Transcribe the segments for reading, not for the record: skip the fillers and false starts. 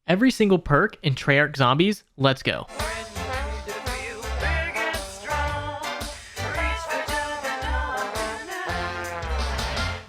every single perk in Treyarch Zombies. Let's go.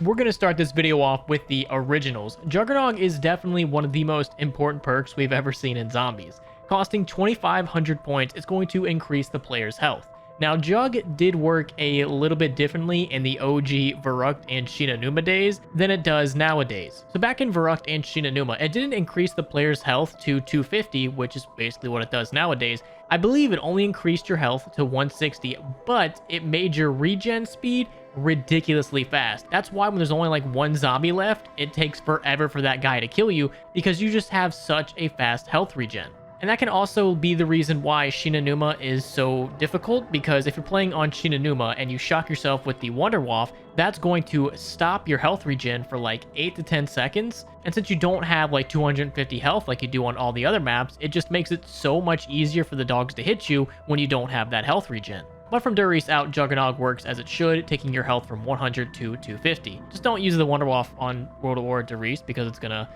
We're going to start this video off with the originals. Juggernog is definitely one of the most important perks we've ever seen in Zombies. Costing 2,500 points, it's going to increase the player's health. Now, Jug did work a little bit differently in the OG Verrucht and Shinanuma days than it does nowadays. So back in Verrucht and Shinanuma, it didn't increase the player's health to 250, which is basically what it does nowadays. I believe it only increased your health to 160, but it made your regen speed ridiculously fast. That's why when there's only like one zombie left, it takes forever for that guy to kill you because you just have such a fast health regen. And that can also be the reason why Shinanuma is so difficult, because if you're playing on Shinanuma and you shock yourself with the Wonder Waff, that's going to stop your health regen for like 8 to 10 seconds. And since you don't have like 250 health like you do on all the other maps, it just makes it so much easier for the dogs to hit you when you don't have that health regen. But from Dur East out, Juggernog works as it should, taking your health from 100 to 250. Just don't use the Wonder Waff on World of War Dur East because it's going to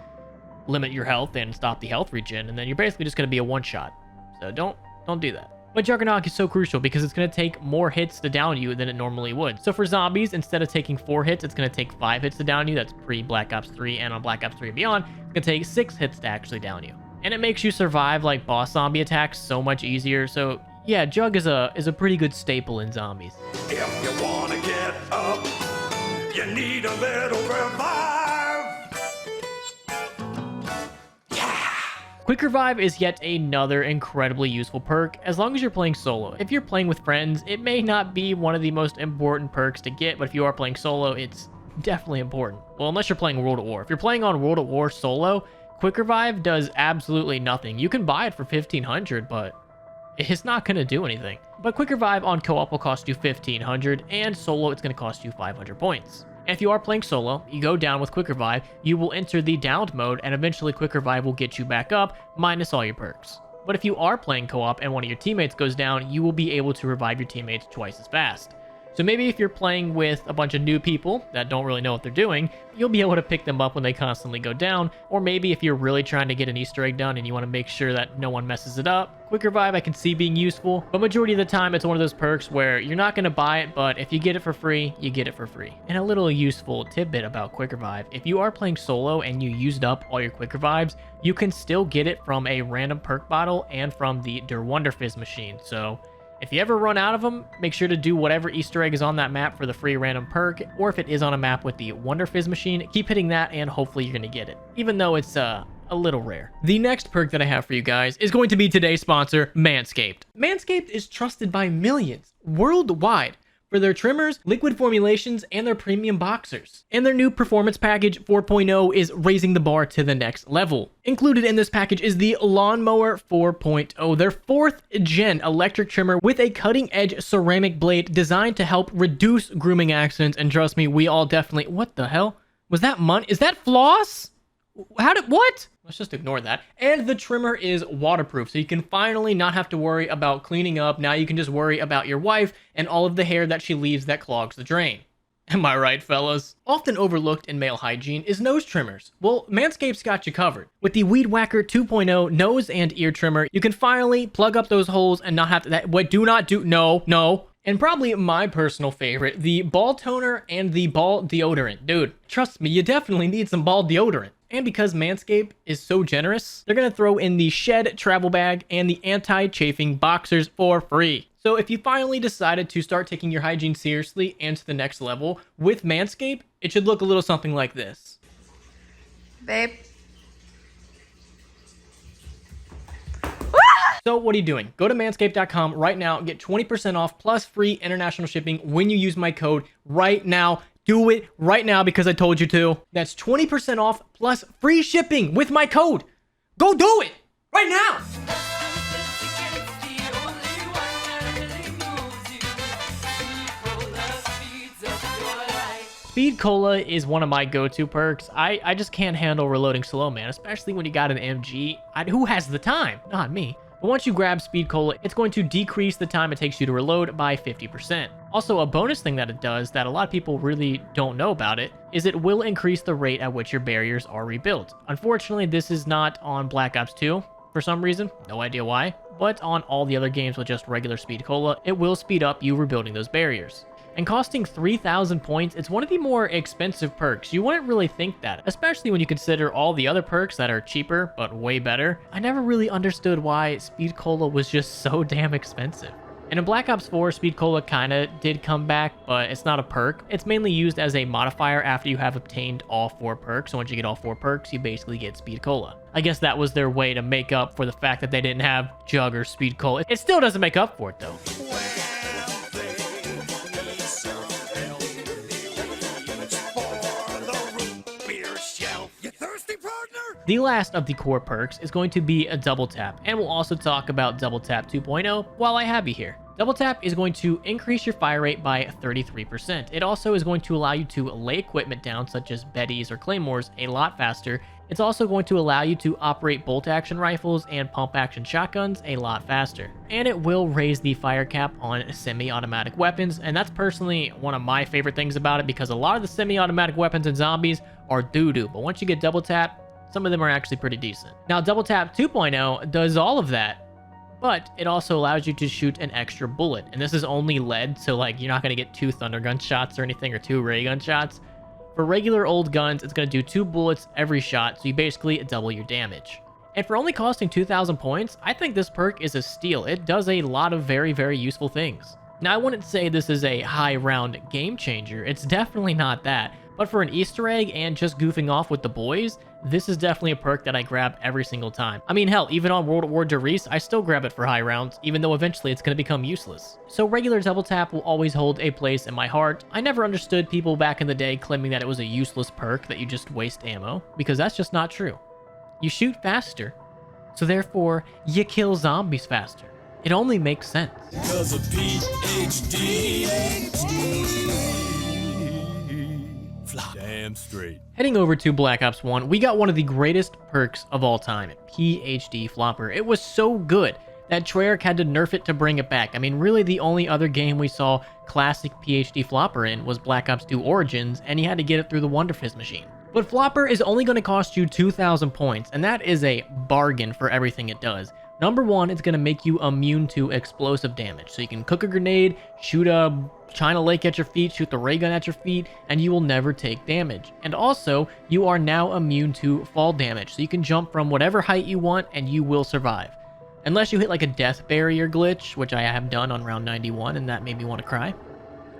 limit your health and stop the health regen, and then you're basically just going to be a one-shot. So don't do that. But Juggernog is so crucial because it's going to take more hits to down you than it normally would. So for zombies, instead of taking 4 hits, it's going to take 5 hits to down you. That's pre-Black Ops 3 and on Black Ops 3 and beyond. It's going to take 6 hits to actually down you. And it makes you survive like boss zombie attacks so much easier. So yeah, Jug is a pretty good staple in zombies. If you want to get up, you need a little revive. Quick Revive is yet another incredibly useful perk as long as you're playing solo. If you're playing with friends, it may not be one of the most important perks to get, but if you are playing solo, it's definitely important. Well, unless you're playing World at War. If you're playing on World at War solo, Quick Revive does absolutely nothing. You can buy it for 1,500, but it's not going to do anything. But Quick Revive on co-op will cost you 1,500, and solo it's going to cost you 500 points. And if you are playing solo, you go down with Quick Revive, you will enter the downed mode, and eventually Quick Revive will get you back up, minus all your perks. But if you are playing co-op and one of your teammates goes down, you will be able to revive your teammates twice as fast. So maybe if you're playing with a bunch of new people that don't really know what they're doing, you'll be able to pick them up when they constantly go down. Or maybe if you're really trying to get an Easter egg done and you want to make sure that no one messes it up, Quick Revive I can see being useful. But majority of the time, it's one of those perks where you're not going to buy it, but if you get it for free, you get it for free. And a little useful tidbit about Quick Revive, if you are playing solo and you used up all your Quick Revives, you can still get it from a random perk bottle and from the Der Wonderfizz machine. So if you ever run out of them, make sure to do whatever Easter egg is on that map for the free random perk, or if it is on a map with the Wonderfizz machine, keep hitting that and hopefully you're going to get it, even though it's a little rare. The next perk that I have for you guys is going to be today's sponsor, Manscaped. Manscaped is trusted by millions worldwide for their trimmers, liquid formulations, and their premium boxers. And their new Performance Package 4.0 is raising the bar to the next level. Included in this package is the Lawnmower 4.0, their 4th gen electric trimmer with a cutting-edge ceramic blade designed to help reduce grooming accidents. And trust me, we all definitely... What the hell? Was that money? Is that floss? What? Let's just ignore that. And the trimmer is waterproof, so you can finally not have to worry about cleaning up. Now you can just worry about your wife and all of the hair that she leaves that clogs the drain. Am I right, fellas? Often overlooked in male hygiene is nose trimmers. Well, Manscaped's got you covered. With the Weed Whacker 2.0 nose and ear trimmer, you can finally plug up those holes and not have to... What? Do not do... No. And probably my personal favorite, the ball toner and the ball deodorant. Dude, trust me, you definitely need some ball deodorant. And because Manscaped is so generous, they're going to throw in the Shed travel bag and the anti-chafing boxers for free. So if you finally decided to start taking your hygiene seriously and to the next level with Manscaped, it should look a little something like this. Babe. So what are you doing? Go to manscaped.com right now and get 20% off plus free international shipping when you use my code right now. Do it right now because I told you to. That's 20% off plus free shipping with my code. Go do it right now. Speed Cola is one of my go-to perks. I just can't handle reloading slow, man, especially when you got an MG. Who has the time? Not me. But once you grab Speed Cola, it's going to decrease the time it takes you to reload by 50%. Also, a bonus thing that it does that a lot of people really don't know about it is it will increase the rate at which your barriers are rebuilt. Unfortunately, this is not on Black Ops 2 for some reason, no idea why, but on all the other games with just regular Speed Cola, it will speed up you rebuilding those barriers. And costing 3,000 points, it's one of the more expensive perks. You wouldn't really think that, especially when you consider all the other perks that are cheaper, but way better. I never really understood why Speed Cola was just so damn expensive. And in Black Ops 4, Speed Cola kinda did come back, but it's not a perk. It's mainly used as a modifier after you have obtained all 4 perks. So once you get all 4 perks, you basically get Speed Cola. I guess that was their way to make up for the fact that they didn't have Jug or Speed Cola. It still doesn't make up for it though. The last of the core perks is going to be a double tap, and we'll also talk about double tap 2.0 while I have you here. Double tap is going to increase your fire rate by 33%. It also is going to allow you to lay equipment down such as Bettys or Claymores a lot faster. It's also going to allow you to operate bolt action rifles and pump action shotguns a lot faster. And it will raise the fire cap on semi-automatic weapons, and that's personally one of my favorite things about it because a lot of the semi-automatic weapons in zombies are doo-doo, but once you get double tap, some of them are actually pretty decent. Now, Double Tap 2.0 does all of that, but it also allows you to shoot an extra bullet. And this is only lead, so like you're not going to get 2 Thundergun shots or anything, or 2 ray gun shots. For regular old guns, it's going to do 2 bullets every shot, so you basically double your damage. And for only costing 2,000 points, I think this perk is a steal. It does a lot of very, very useful things. Now, I wouldn't say this is a high round game changer. It's definitely not that. But for an Easter egg and just goofing off with the boys, this is definitely a perk that I grab every single time. I mean, hell, even on World at War Derice, I still grab it for high rounds, even though eventually it's going to become useless. So regular double tap will always hold a place in my heart. I never understood people back in the day claiming that it was a useless perk, that you just waste ammo, because that's just not true. You shoot faster, so therefore you kill zombies faster. It only makes sense. Because of PhD. Damn straight. Heading over to Black Ops 1, we got one of the greatest perks of all time, PhD Flopper. It was so good that Treyarch had to nerf it to bring it back. I mean, really the only other game we saw classic PhD Flopper in was Black Ops 2 Origins, and you had to get it through the Wonder Fizz machine. But Flopper is only going to cost you 2,000 points, and that is a bargain for everything it does. Number one, it's going to make you immune to explosive damage. So you can cook a grenade, shoot a China Lake at your feet, shoot the ray gun at your feet, and you will never take damage. And also, you are now immune to fall damage. So you can jump from whatever height you want and you will survive. Unless you hit like a death barrier glitch, which I have done on round 91, and that made me want to cry.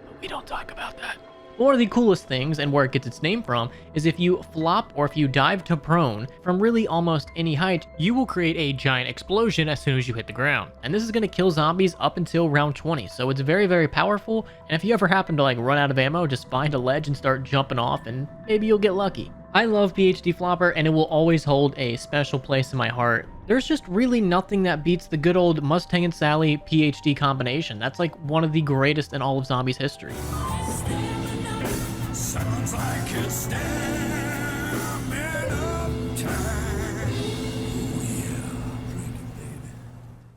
But we don't talk about that. One of the coolest things, and where it gets its name from, is if you flop or if you dive to prone from really almost any height, you will create a giant explosion as soon as you hit the ground. And this is going to kill zombies up until round 20, so it's very, very powerful. And if you ever happen to like run out of ammo, just find a ledge and start jumping off, and maybe you'll get lucky. I love PhD Flopper, and it will always hold a special place in my heart. There's just really nothing that beats the good old Mustang and Sally PhD combination. That's like one of the greatest in all of zombies history. Sounds like it's stamming up time.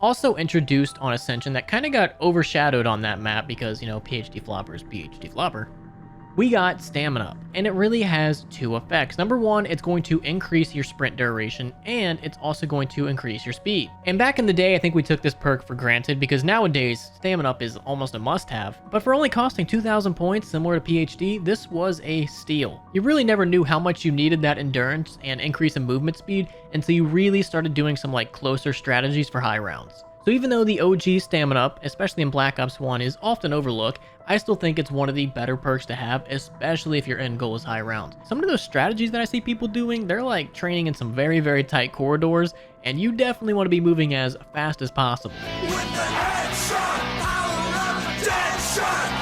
Also introduced on Ascension that kind of got overshadowed on that map because, you know, PhD Flopper is PhD Flopper. We got Stamina Up, and it really has 2 effects. Number one, it's going to increase your sprint duration, and it's also going to increase your speed. And back in the day, I think we took this perk for granted because nowadays, Stamina Up is almost a must-have. But for only costing 2,000 points, similar to PhD, this was a steal. You really never knew how much you needed that endurance and increase in movement speed until you really started doing some like closer strategies for high rounds. So even though the OG Stamina Up, especially in Black Ops 1, is often overlooked, I still think it's one of the better perks to have, especially if your end goal is high rounds. Some of those strategies that I see people doing, they're like training in some very, very tight corridors, and you definitely want to be moving as fast as possible. With the headshot, power up, Deadshot,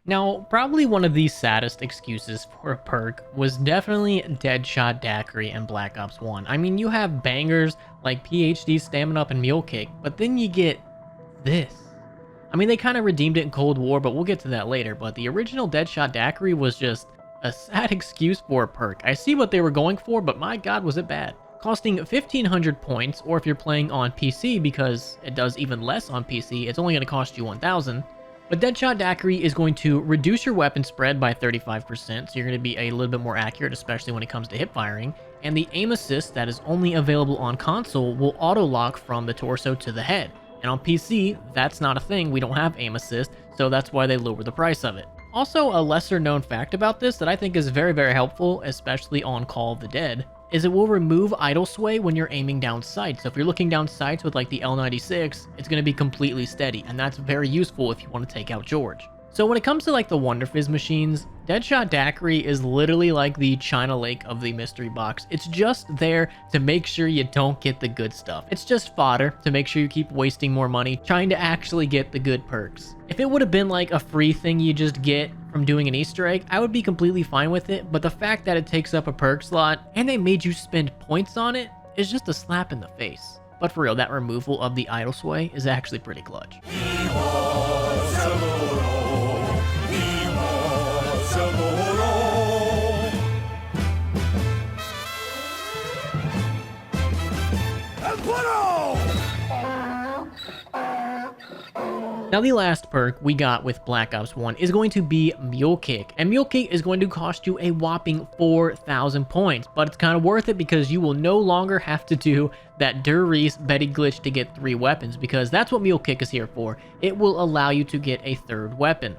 Now, probably one of the saddest excuses for a perk was definitely Deadshot Daiquiri in Black Ops 1. I mean, you have bangers like PhD, Stamina Up, and Mule Kick, but then you get this. I mean, they kind of redeemed it in Cold War, but we'll get to that later. But the original Deadshot Daiquiri was just a sad excuse for a perk. I see what they were going for, but my god, was it bad. costing 1500 points, or if you're playing on PC, because it does even less on PC, it's only going to cost you 1000. But Deadshot Daiquiri is going to reduce your weapon spread by 35%, so you're going to be a little bit more accurate, especially when it comes to hip firing. And the aim assist that is only available on console will auto-lock from the torso to the head. And on PC, that's not a thing, we don't have aim assist, so that's why they lower the price of it. Also, a lesser known fact about this that I think is very, very helpful, especially on Call of the Dead, is it will remove idle sway when you're aiming down sights. So if you're looking down sights with like the L96, it's going to be completely steady, and that's very useful if you want to take out George. So when it comes to like the Wonder Fizz machines, Deadshot Daiquiri is literally like the China Lake of the mystery box. It's just there to make sure you don't get the good stuff. It's just fodder to make sure you keep wasting more money trying to actually get the good perks. If it would have been like a free thing you just get from doing an Easter egg, I would be completely fine with it, but the fact that it takes up a perk slot and they made you spend points on it is just a slap in the face. But for real, that removal of the idle sway is actually pretty clutch. Now the last perk we got with Black Ops 1 is going to be Mule Kick, and Mule Kick is going to cost you a whopping 4,000 points, but it's kind of worth it because you will no longer have to do that Der Reese Betty glitch to get 3 weapons, because that's what Mule Kick is here for. It will allow you to get a 3rd weapon.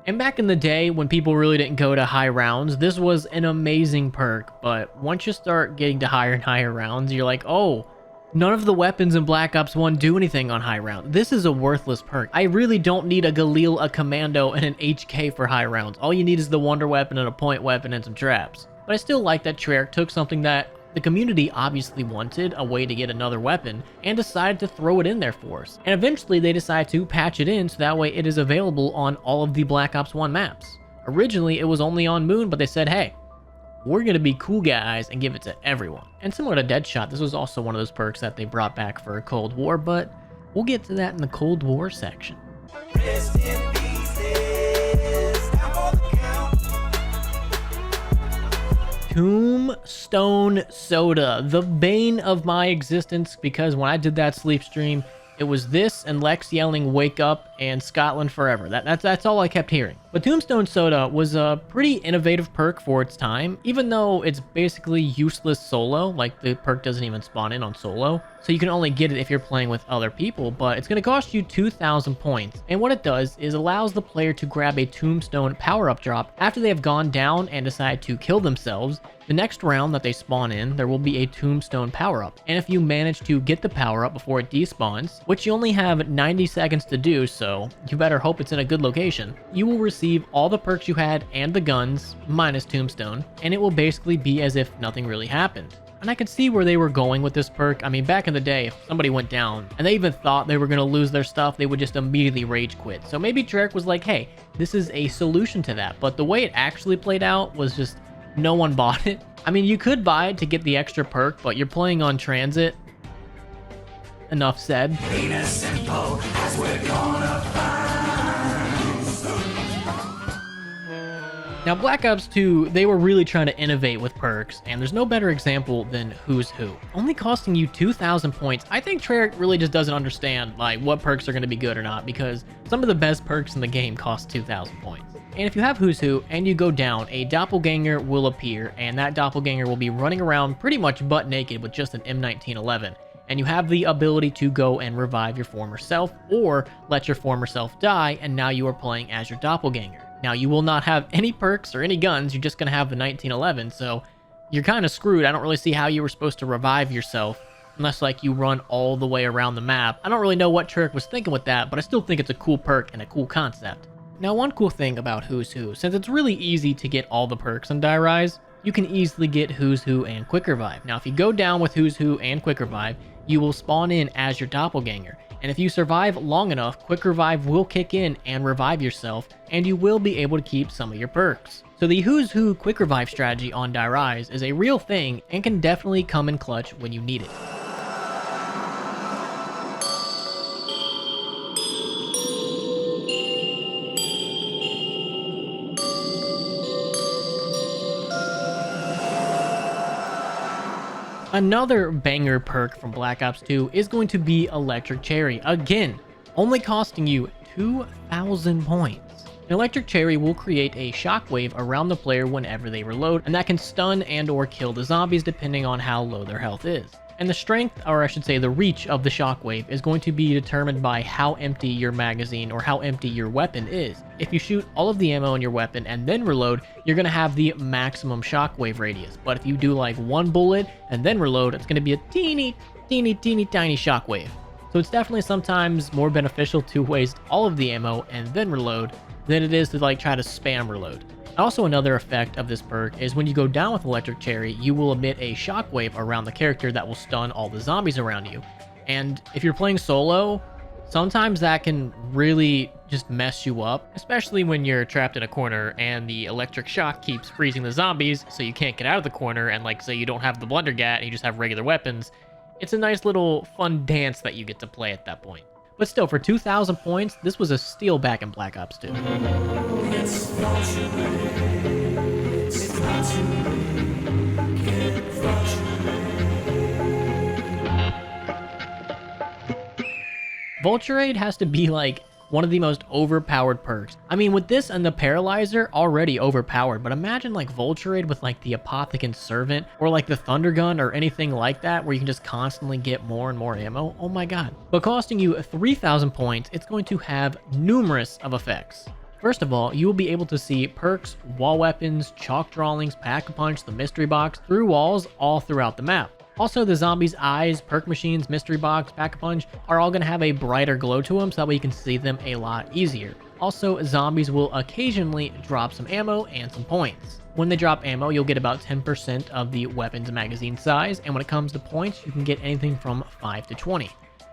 And back in the day when people really didn't go to high rounds, this was an amazing perk, but once you start getting to higher and higher rounds, you're like, oh, none of the weapons in Black Ops 1 do anything on high round. This is a worthless perk. I really don't need a Galil, a Commando, and an HK for high rounds. All you need is the Wonder Weapon and a Point Weapon and some traps. But I still like that Treyarch took something that the community obviously wanted, a way to get another weapon, and decided to throw it in there for us. And eventually they decided to patch it in so that way it is available on all of the Black Ops 1 maps. Originally it was only on Moon, but they said, hey, we're going to be cool guys and give it to everyone. And similar to Deadshot, this was also one of those perks that they brought back for Cold War, but we'll get to that in the Cold War section. Rest in pieces, I'm on the count. Tombstone Soda, the bane of my existence, because when I did that sleep stream, it was this and Lex yelling "Wake up" and Scotland Forever. That's all I kept hearing. But Tombstone Soda was a pretty innovative perk for its time, even though it's basically useless solo, like the perk doesn't even spawn in on solo. So you can only get it if you're playing with other people, but it's going to cost you 2,000 points. And what it does is allows the player to grab a Tombstone power-up drop after they have gone down and decide to kill themselves. The next round that they spawn in, there will be a Tombstone power-up. And if you manage to get the power-up before it despawns, which you only have 90 seconds to do, so you better hope it's in a good location, you will receive all the perks you had and the guns, minus Tombstone, and it will basically be as if nothing really happened. And I could see where they were going with this perk. I mean, back in the day, if somebody went down and they even thought they were going to lose their stuff, they would just immediately rage quit. So maybe Treyarch was like, hey, this is a solution to that. But the way it actually played out was just no one bought it. I mean, you could buy it to get the extra perk, but you're playing on transit. Enough said. Ain't as simple as we're gonna find. Now, Black Ops 2, they were really trying to innovate with perks, and there's no better example than Who's Who. Only costing you 2,000 points, I think Treyarch really just doesn't understand like what perks are going to be good or not, because some of the best perks in the game cost 2,000 points. And if you have Who's Who and you go down, a doppelganger will appear, and that doppelganger will be running around pretty much butt naked with just an M1911. And you have the ability to go and revive your former self, or let your former self die, and now you are playing as your doppelganger. Now, you will not have any perks or any guns, you're just going to have the 1911, so you're kind of screwed. I don't really see how you were supposed to revive yourself, unless like you run all the way around the map. I don't really know what Treyarch was thinking with that, but I still think it's a cool perk and a cool concept. Now, one cool thing about Who's Who, since it's really easy to get all the perks in Die Rise, you can easily get Who's Who and Quick Revive. Now, if you go down with Who's Who and Quick Revive, you will spawn in as your doppelganger. And if you survive long enough, Quick Revive will kick in and revive yourself, and you will be able to keep some of your perks. So the Who's Who Quick Revive strategy on Die Rise is a real thing and can definitely come in clutch when you need it. Another banger perk from Black Ops 2 is going to be Electric Cherry. Again, only costing you 2,000 points. Electric Cherry will create a shockwave around the player whenever they reload, and that can stun and or kill the zombies depending on how low their health is. And the strength, or I should say the reach of the shockwave, is going to be determined by how empty your magazine or how empty your weapon is. If you shoot all of the ammo in your weapon and then reload, you're going to have the maximum shockwave radius. But if you do like one bullet and then reload, it's going to be a teeny tiny shockwave. So it's definitely sometimes more beneficial to waste all of the ammo and then reload than it is to like try to spam reload. Also, another effect of this perk is when you go down with Electric Cherry, you will emit a shockwave around the character that will stun all the zombies around you. And if you're playing solo, sometimes that can really just mess you up, especially when you're trapped in a corner and the electric shock keeps freezing the zombies so you can't get out of the corner, and like say you don't have the Blundergat and you just have regular weapons. It's a nice little fun dance that you get to play at that point. But still, for 2,000 points, this was a steal back in Black Ops 2. It's not too late. It's not too late. Get Vulture has to be like one of the most overpowered perks. I mean, with this and the Paralyzer already overpowered, but imagine like Vulture with like the Apothecant Servant or like the Thunder Gun or anything like that where you can just constantly get more and more ammo. Oh my god. But costing you 3,000 points, it's going to have numerous of effects. First of all, you will be able to see perks, wall weapons, chalk drawings, Pack-a-Punch, the mystery box through walls all throughout the map. Also, the zombies' eyes, perk machines, mystery box, Pack-a-Punch are all going to have a brighter glow to them so that way you can see them a lot easier. Also, zombies will occasionally drop some ammo and some points. When they drop ammo, you'll get about 10% of the weapon's magazine size, and when it comes to points, you can get anything from 5 to 20.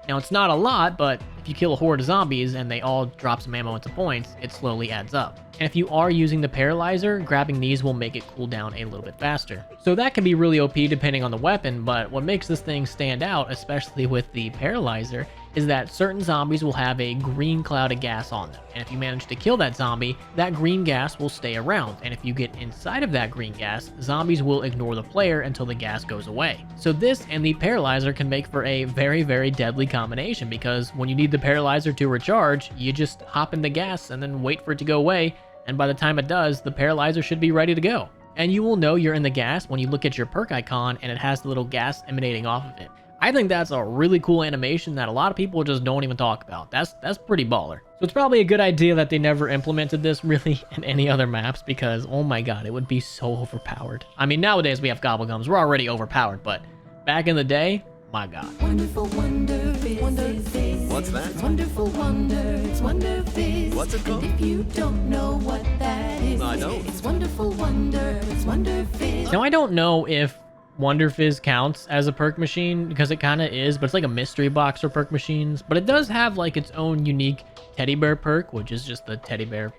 Now, it's not a lot, but if you kill a horde of zombies and they all drop some ammo and some points, it slowly adds up. And if you are using the Paralyzer, grabbing these will make it cool down a little bit faster. So that can be really OP depending on the weapon, but what makes this thing stand out, especially with the Paralyzer, is that certain zombies will have a green cloud of gas on them. And if you manage to kill that zombie, that green gas will stay around. And if you get inside of that green gas, zombies will ignore the player until the gas goes away. So this and the Paralyzer can make for a very deadly combination, because when you need the Paralyzer to recharge, you just hop in the gas and then wait for it to go away. And by the time it does, the Paralyzer should be ready to go. And you will know you're in the gas when you look at your perk icon and it has the little gas emanating off of it. I think that's a really cool animation that a lot of people just don't even talk about. That's pretty baller. So it's probably a good idea that they never implemented this really in any other maps, because oh my god, it would be so overpowered. I mean, nowadays we have Gobblegums, we're already overpowered, but back in the day, my god. Wonderful wonder fizz. What's that? Wonderful wonder, it's wonder fizz. What's it called? And if you don't know what that is, I don't. It's wonderful wonder, it's wonder fizz. Now I don't know if Wonder Fizz counts as a perk machine, because it kind of is, but it's like a mystery box for perk machines. But it does have like its own unique teddy bear perk, which is just the teddy bear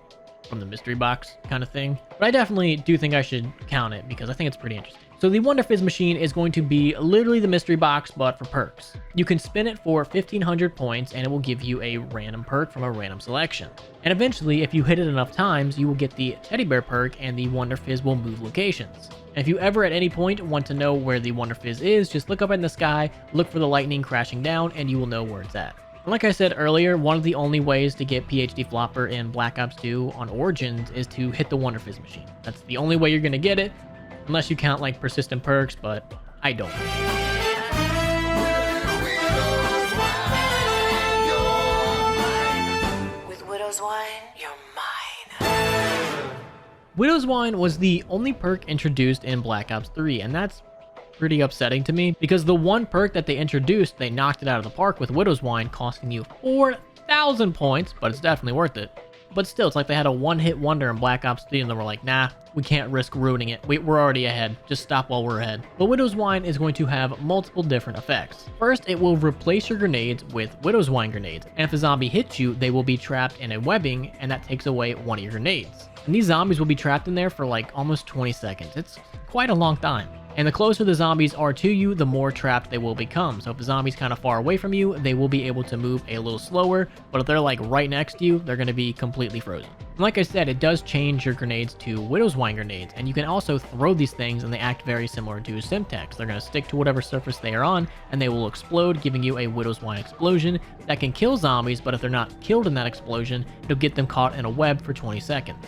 from the mystery box kind of thing. But I definitely do think I should count it because I think it's pretty interesting. So the Wonder Fizz machine is going to be literally the mystery box, but for perks. You can spin it for 1,500 points and it will give you a random perk from a random selection. And eventually, if you hit it enough times, you will get the teddy bear perk and the Wonder Fizz will move locations. And if you ever at any point want to know where the Wonder Fizz is, just look up in the sky, look for the lightning crashing down, and you will know where it's at. And like I said earlier, one of the only ways to get PhD Flopper in Black Ops 2 on Origins is to hit the Wonder Fizz machine. That's the only way you're going to get it, unless you count like persistent perks, but I don't. With Widow's Wine, you're mine. Widow's Wine was the only perk introduced in Black Ops 3, and that's pretty upsetting to me, because the one perk that they introduced, they knocked it out of the park with Widow's Wine, costing you 4,000 points, but it's definitely worth it. But still, it's like they had a one-hit wonder in Black Ops 3 and they were like, nah, we can't risk ruining it. We're already ahead. Just stop while we're ahead. But Widow's Wine is going to have multiple different effects. First, it will replace your grenades with Widow's Wine grenades. And if a zombie hits you, they will be trapped in a webbing, and that takes away one of your grenades. And these zombies will be trapped in there for like almost 20 seconds. It's quite a long time. And the closer the zombies are to you, the more trapped they will become. So if the zombie's kind of far away from you, they will be able to move a little slower. But if they're like right next to you, they're going to be completely frozen. And like I said, it does change your grenades to Widow's Wine grenades, and you can also throw these things and they act very similar to Simtex. They're going to stick to whatever surface they are on, and they will explode, giving you a Widow's Wine explosion that can kill zombies, but if they're not killed in that explosion, it'll get them caught in a web for 20 seconds.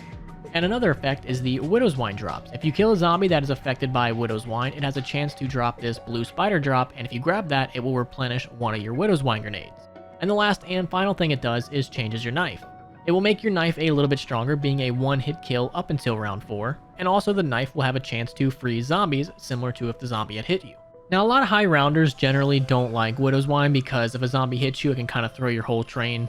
And another effect is the Widow's Wine drops. If you kill a zombie that is affected by Widow's Wine, it has a chance to drop this blue spider drop, and if you grab that, it will replenish one of your Widow's Wine grenades. And the last and final thing it does is changes your knife. It will make your knife a little bit stronger, being a one-hit kill up until round 4, and also the knife will have a chance to freeze zombies, similar to if the zombie had hit you. Now, a lot of high rounders generally don't like Widow's Wine because if a zombie hits you, it can kind of throw your whole train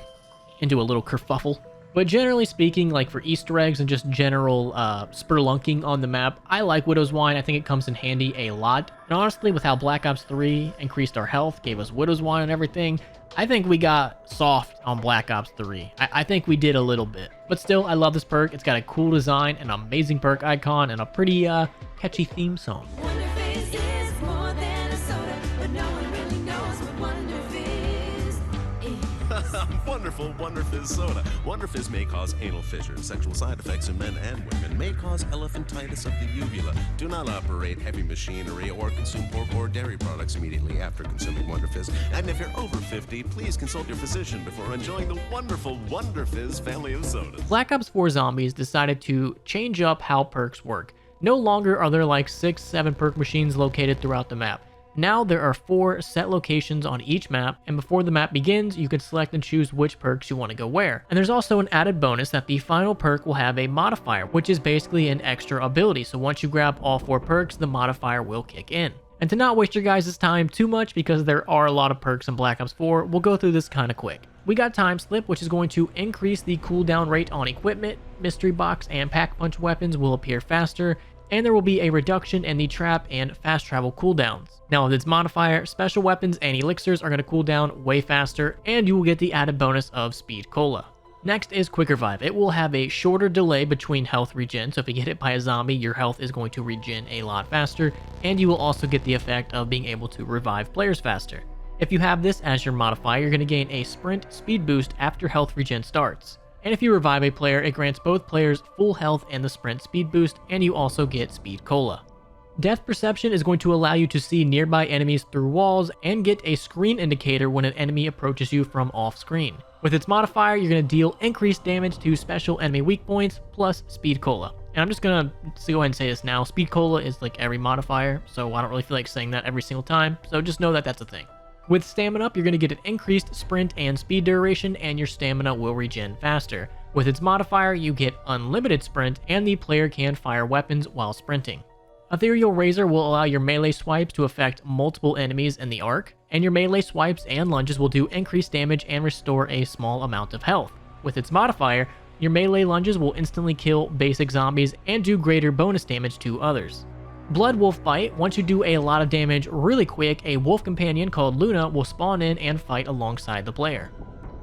into a little kerfuffle. But generally speaking, like for Easter eggs and just general spelunking on the map, I like Widow's Wine. I think it comes in handy a lot. And honestly, with how Black Ops 3 increased our health, gave us Widow's Wine and everything, I think we got soft on Black Ops 3. I think we did a little bit. But still, I love this perk. It's got a cool design, an amazing perk icon, and a pretty catchy theme song. Wonderfizz is more than a soda, but no one really knows what Wonderfizz is. Wonderful Wonderfizz soda. Wonderfizz may cause anal fissures, sexual side effects in men and women, may cause elephantitis of the uvula. Do not operate heavy machinery or consume pork or dairy products immediately after consuming Wonderfizz. And if you're over 50, please consult your physician before enjoying the wonderful Wonderfizz family of sodas. Black Ops 4 Zombies decided to change up how perks work. No longer are there like 6-7 perk machines located throughout the map. Now there are 4 set locations on each map, and before the map begins, you can select and choose which perks you want to go where. And there's also an added bonus that the final perk will have a modifier, which is basically an extra ability. So once you grab all 4 perks, the modifier will kick in. And to not waste your guys' time too much, because there are a lot of perks in Black Ops 4, we'll go through this kind of quick. We got Time Slip, which is going to increase the cooldown rate on equipment. Mystery Box and Pack Punch weapons will appear faster, and there will be a reduction in the trap and fast travel cooldowns. Now with its modifier, special weapons and elixirs are going to cool down way faster, and you will get the added bonus of Speed Cola. Next is Quick Revive. It will have a shorter delay between health regen, so if you get hit by a zombie, your health is going to regen a lot faster, and you will also get the effect of being able to revive players faster. If you have this as your modifier, you're going to gain a sprint speed boost after health regen starts. And if you revive a player, it grants both players full health and the sprint speed boost, and you also get Speed Cola. Depth Perception is going to allow you to see nearby enemies through walls and get a screen indicator when an enemy approaches you from off screen. With its modifier, you're going to deal increased damage to special enemy weak points plus Speed Cola. And I'm just going to go ahead and say this now. Speed Cola is like every modifier, so I don't really feel like saying that every single time, so just know that that's a thing. With Stamina Up, you're going to get an increased sprint and speed duration, and your stamina will regen faster. With its modifier, you get unlimited sprint, and the player can fire weapons while sprinting. Ethereal Razor will allow your melee swipes to affect multiple enemies in the arc, and your melee swipes and lunges will do increased damage and restore a small amount of health. With its modifier, your melee lunges will instantly kill basic zombies and do greater bonus damage to others. Blood Wolf Fight. Once you do a lot of damage really quick, a wolf companion called Luna will spawn in and fight alongside the player.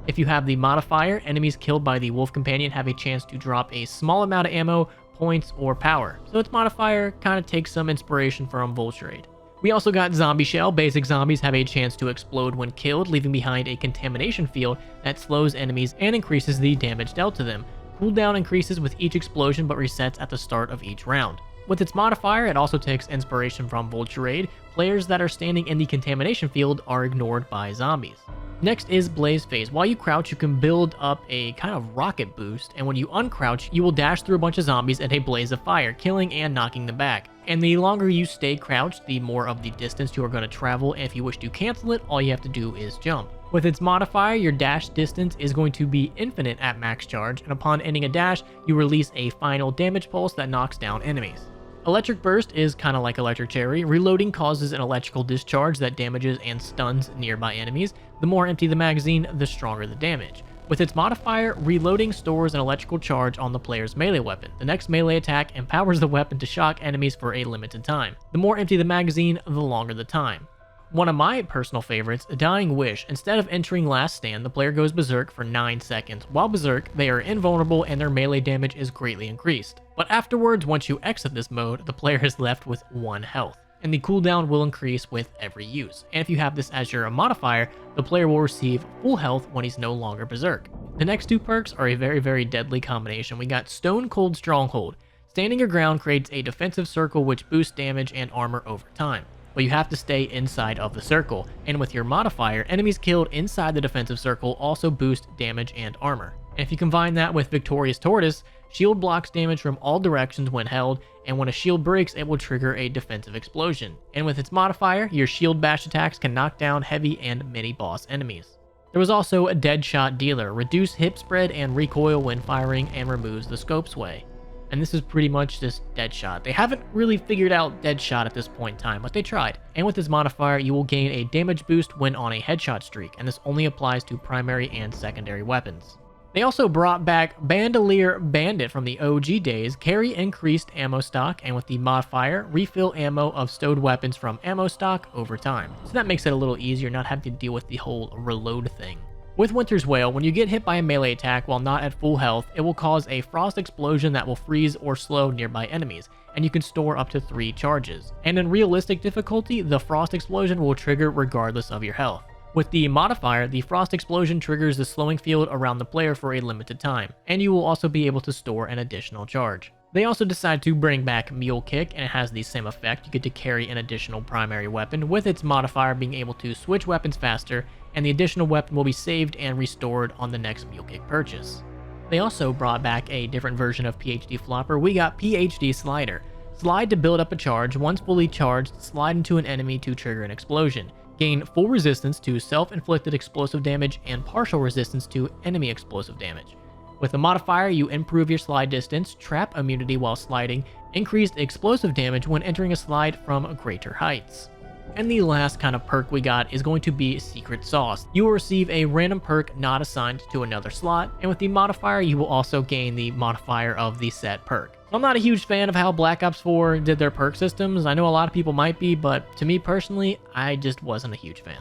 If you have the modifier, enemies killed by the wolf companion have a chance to drop a small amount of ammo, points, or power. So its modifier kind of takes some inspiration from Vulture. We also got Zombie Shell. Basic zombies have a chance to explode when killed, leaving behind a contamination field that slows enemies and increases the damage dealt to them. Cooldown increases with each explosion but resets at the start of each round. With its modifier, it also takes inspiration from Vulture. Players that are standing in the contamination field are ignored by zombies. Next is Blaze Phase. While you crouch, you can build up a kind of rocket boost, and when you uncrouch, you will dash through a bunch of zombies in a blaze of fire, killing and knocking them back. And the longer you stay crouched, the more of the distance you are going to travel, and if you wish to cancel it, all you have to do is jump. With its modifier, your dash distance is going to be infinite at max charge, and upon ending a dash, you release a final damage pulse that knocks down enemies. Electric Burst is kind of like Electric Cherry. Reloading causes an electrical discharge that damages and stuns nearby enemies. The more empty the magazine, the stronger the damage. With its modifier, reloading stores an electrical charge on the player's melee weapon. The next melee attack empowers the weapon to shock enemies for a limited time. The more empty the magazine, the longer the time. One of my personal favorites, Dying Wish. Instead of entering Last Stand, the player goes berserk for 9 seconds. While berserk, they are invulnerable and their melee damage is greatly increased. But afterwards, once you exit this mode, the player is left with 1 health. and the cooldown will increase with every use. And if you have this as your modifier, the player will receive full health when he's no longer berserk. The next two perks are a very deadly combination. We got Stone Cold Stronghold. Standing your ground creates a defensive circle which boosts damage and armor over time, but you have to stay inside of the circle, and with your modifier, enemies killed inside the defensive circle also boost damage and armor. And if you combine that with Victorious Tortoise, shield blocks damage from all directions when held, and when a shield breaks, it will trigger a defensive explosion. And with its modifier, your shield bash attacks can knock down heavy and mini boss enemies. There was also a Deadshot Dealer, reduce hip spread and recoil when firing, and removes the scope sway. And this is pretty much just Deadshot. They haven't really figured out Deadshot at this point in time, but they tried. And with his modifier, you will gain a damage boost when on a headshot streak, and this only applies to primary and secondary weapons. They also brought back Bandolier Bandit from the OG days, carry increased ammo stock, and with the modifier, refill ammo of stowed weapons from ammo stock over time. So that makes it a little easier not having to deal with the whole reload thing. With Winter's Wail, when you get hit by a melee attack while not at full health, it will cause a frost explosion that will freeze or slow nearby enemies, and you can store up to 3 charges. And in realistic difficulty, the frost explosion will trigger regardless of your health. With the modifier, the frost explosion triggers the slowing field around the player for a limited time, and you will also be able to store an additional charge. They also decided to bring back Mule Kick, and it has the same effect. You get to carry an additional primary weapon, with its modifier being able to switch weapons faster, and the additional weapon will be saved and restored on the next Mule Kick purchase. They also brought back a different version of PhD Flopper. We got PhD Slider. Slide to build up a charge. Once fully charged, slide into an enemy to trigger an explosion. Gain full resistance to self-inflicted explosive damage and partial resistance to enemy explosive damage. With a modifier, you improve your slide distance, trap immunity while sliding, increased explosive damage when entering a slide from greater heights. And the last kind of perk we got is going to be Secret Sauce. You will receive a random perk not assigned to another slot, and with the modifier, you will also gain the modifier of the set perk. So I'm not a huge fan of how Black Ops 4 did their perk systems. I know a lot of people might be, but to me personally, I just wasn't a huge fan.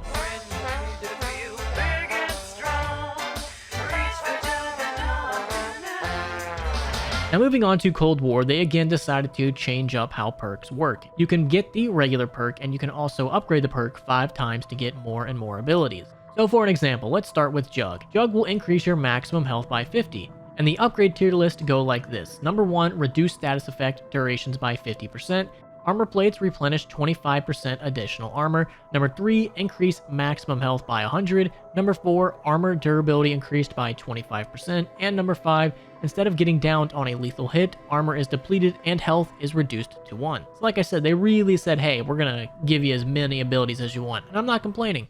Now moving on to Cold War, they again decided to change up how perks work. You can get the regular perk, and you can also upgrade the perk 5 times to get more and more abilities. So for an example, let's start with Jug. Jug will increase your maximum health by 50, and the upgrade tier list go like this. Number 1, reduce status effect durations by 50%. Armor plates replenish 25% additional armor. Number 3, increase maximum health by 100. Number 4, armor durability increased by 25%. And number 5, instead of getting downed on a lethal hit, armor is depleted and health is reduced to 1. So like I said, they really said, hey, we're gonna give you as many abilities as you want, and I'm not complaining.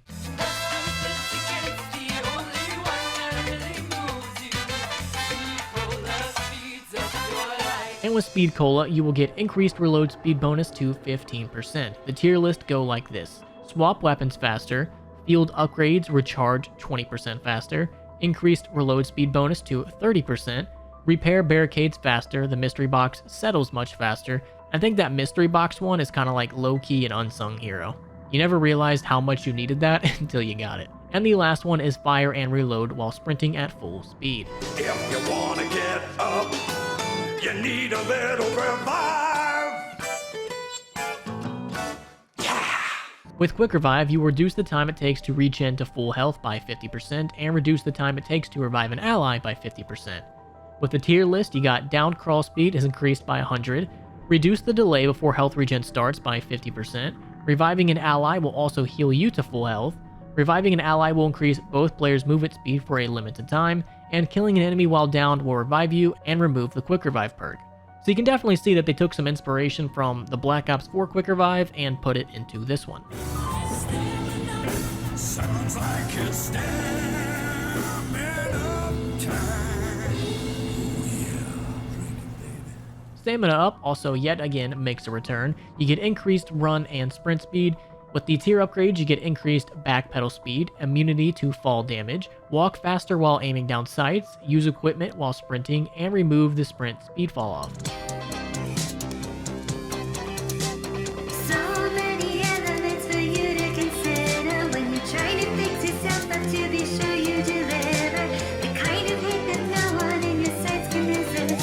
And with Speed Cola, you will get increased reload speed bonus to 15%. The tier list go like this: swap weapons faster, field upgrades recharge 20% faster, increased reload speed bonus to 30%, repair barricades faster, the mystery box settles much faster. I think that mystery box one is kind of like low-key and unsung hero. You never realized how much you needed that until you got it. And the last one is fire and reload while sprinting at full speed. If you wanna get up, you need a little revive. With Quick Revive, you reduce the time it takes to regen to full health by 50% and reduce the time it takes to revive an ally by 50%. With the tier list, you got downed crawl speed is increased by 100, reduce the delay before health regen starts by 50%, reviving an ally will also heal you to full health, reviving an ally will increase both players' movement speed for a limited time, and killing an enemy while downed will revive you and remove the Quick Revive perk. So you can definitely see that they took some inspiration from the Black Ops 4 Quick Revive and put it into this one. Sounds like you're standing up time. Stamina Up also yet again makes a return. You get increased run and sprint speed. With the tier upgrades, you get increased backpedal speed, immunity to fall damage, walk faster while aiming down sights, use equipment while sprinting, and remove the sprint speed fall off. So many elements for you to consider when you're trying to fix yourself up to be sure you deliver. The kind of hit that no one in your sights can resist.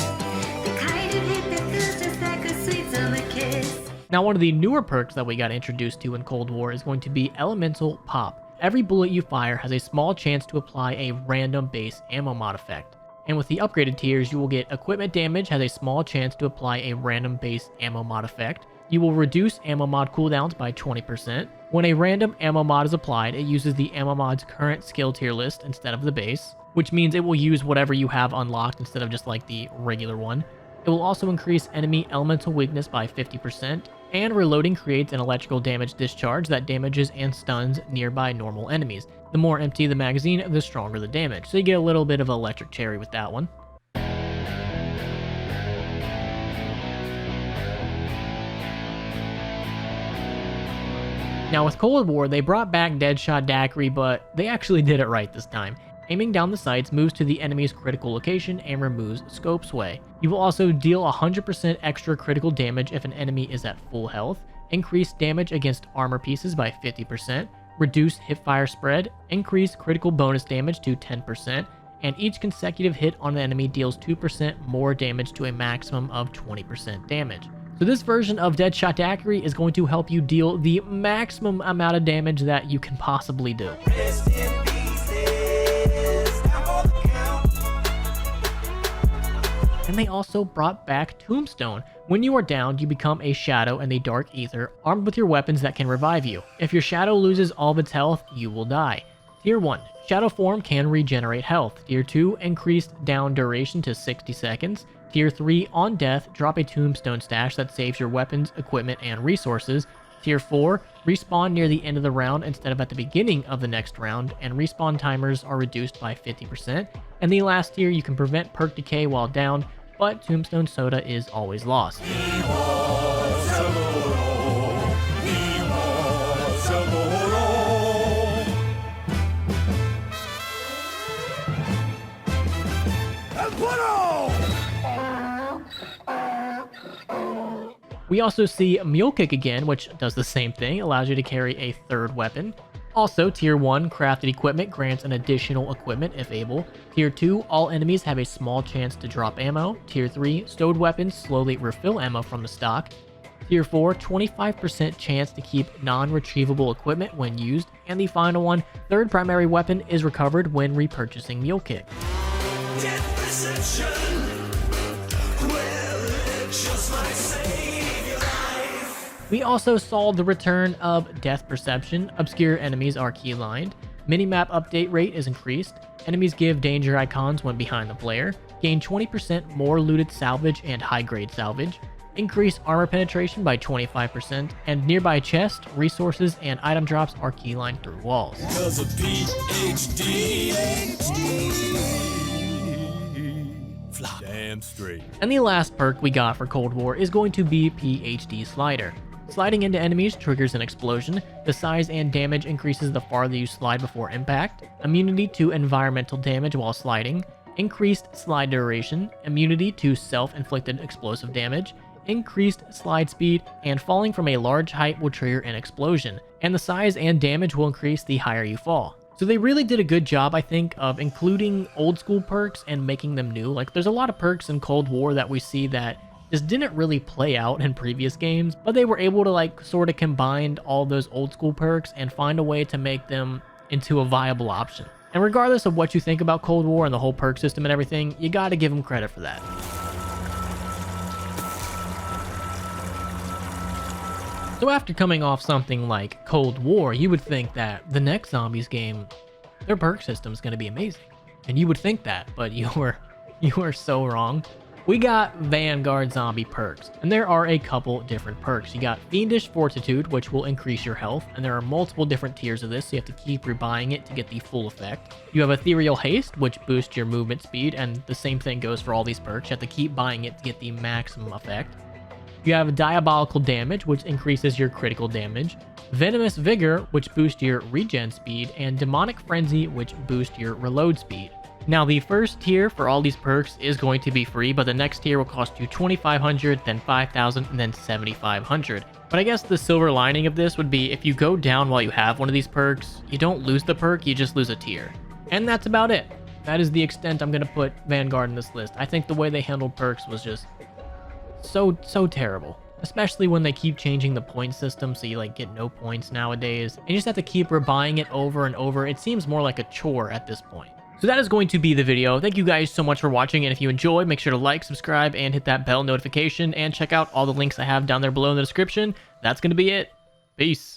The kind of hit that feels just like a sweet summer kiss. Now, one of the newer perks that we got introduced to in Cold War is going to be Elemental Pop. Every bullet you fire has a small chance to apply a random base ammo mod effect. And with the upgraded tiers, you will get Equipment Damage has a small chance to apply a random base ammo mod effect. You will reduce ammo mod cooldowns by 20%. When a random ammo mod is applied, it uses the ammo mod's current skill tier list instead of the base, which means it will use whatever you have unlocked instead of just like the regular one. It will also increase enemy elemental weakness by 50%, and reloading creates an electrical damage discharge that damages and stuns nearby normal enemies. The more empty the magazine, the stronger the damage, so you get a little bit of electric cherry with that one. Now with Cold War, they brought back Deadshot Daiquiri, but they actually did it right this time. Aiming down the sights moves to the enemy's critical location and removes scope sway. You will also deal 100% extra critical damage if an enemy is at full health, increase damage against armor pieces by 50%, reduce hipfire spread, increase critical bonus damage to 10%, and each consecutive hit on an enemy deals 2% more damage to a maximum of 20% damage. So this version of Deadshot Daiquiri is going to help you deal the maximum amount of damage that you can possibly do. And they also brought back Tombstone. When you are downed, you become a shadow in the dark ether, armed with your weapons that can revive you. If your shadow loses all of its health, you will die. Tier 1. Shadow form can regenerate health. Tier 2. Increased down duration to 60 seconds. Tier 3. On death, drop a tombstone stash that saves your weapons, equipment, and resources. Tier 4. Respawn near the end of the round instead of at the beginning of the next round, and respawn timers are reduced by 50%. And the last tier, you can prevent perk decay while down, but Tombstone Soda is always lost. We also see Mule Kick again, which does the same thing, allows you to carry a third weapon. Also, Tier 1 crafted equipment grants an additional equipment if able. Tier 2, all enemies have a small chance to drop ammo. Tier 3, stowed weapons slowly refill ammo from the stock. Tier 4, 25% chance to keep non-retrievable equipment when used. And the final one, third primary weapon is recovered when repurchasing Mule Kick. Death perception. Well, it just might save your life. We also saw the return of Death Perception. Obscure enemies are keylined. Minimap update rate is increased. Enemies give danger icons when behind the player. Gain 20% more looted salvage and high-grade salvage. Increase armor penetration by 25%. And nearby chests, resources, and item drops are keylined through walls. Because of PhD. Flop. Damn straight. And the last perk we got for Cold War is going to be PhD Slider. Sliding into enemies triggers an explosion. The size and damage increases the farther you slide before impact. Immunity to environmental damage while sliding. Increased slide duration. Immunity to self-inflicted explosive damage. Increased slide speed, and falling from a large height will trigger an explosion. And the size and damage will increase the higher you fall. So they really did a good job, I think, of including old school perks and making them new. Like, there's a lot of perks in Cold War that we see that just didn't really play out in previous games, but they were able to like sort of combine all those old school perks and find a way to make them into a viable option. And regardless of what you think about Cold War and the whole perk system and everything, you gotta give them credit for that. So after coming off something like Cold War, you would think that the next Zombies game, their perk system is going to be amazing. And you would think that, but you were so wrong. We got Vanguard zombie perks, and there are a couple different perks. You got Fiendish Fortitude, which will increase your health, and there are multiple different tiers of this, so you have to keep rebuying it to get the full effect. You have Ethereal Haste, which boosts your movement speed, and the same thing goes for all these perks. You have to keep buying it to get the maximum effect. You have Diabolical Damage, which increases your critical damage. Venomous Vigor, which boosts your regen speed, and Demonic Frenzy, which boosts your reload speed. Now, the first tier for all these perks is going to be free, but the next tier will cost you 2,500, then 5,000, and then 7,500. But I guess the silver lining of this would be if you go down while you have one of these perks, you don't lose the perk, you just lose a tier. And that's about it. That is the extent I'm going to put Vanguard in this list. I think the way they handled perks was just so terrible. especially when they keep changing the point system so you like get no points nowadays, and you just have to keep rebuying it over and over. It seems more like a chore at this point. So that is going to be the video. Thank you guys so much for watching, and if you enjoyed, make sure to like, subscribe, and hit that bell notification, and check out all the links I have down there below in the description. That's going to be it. Peace.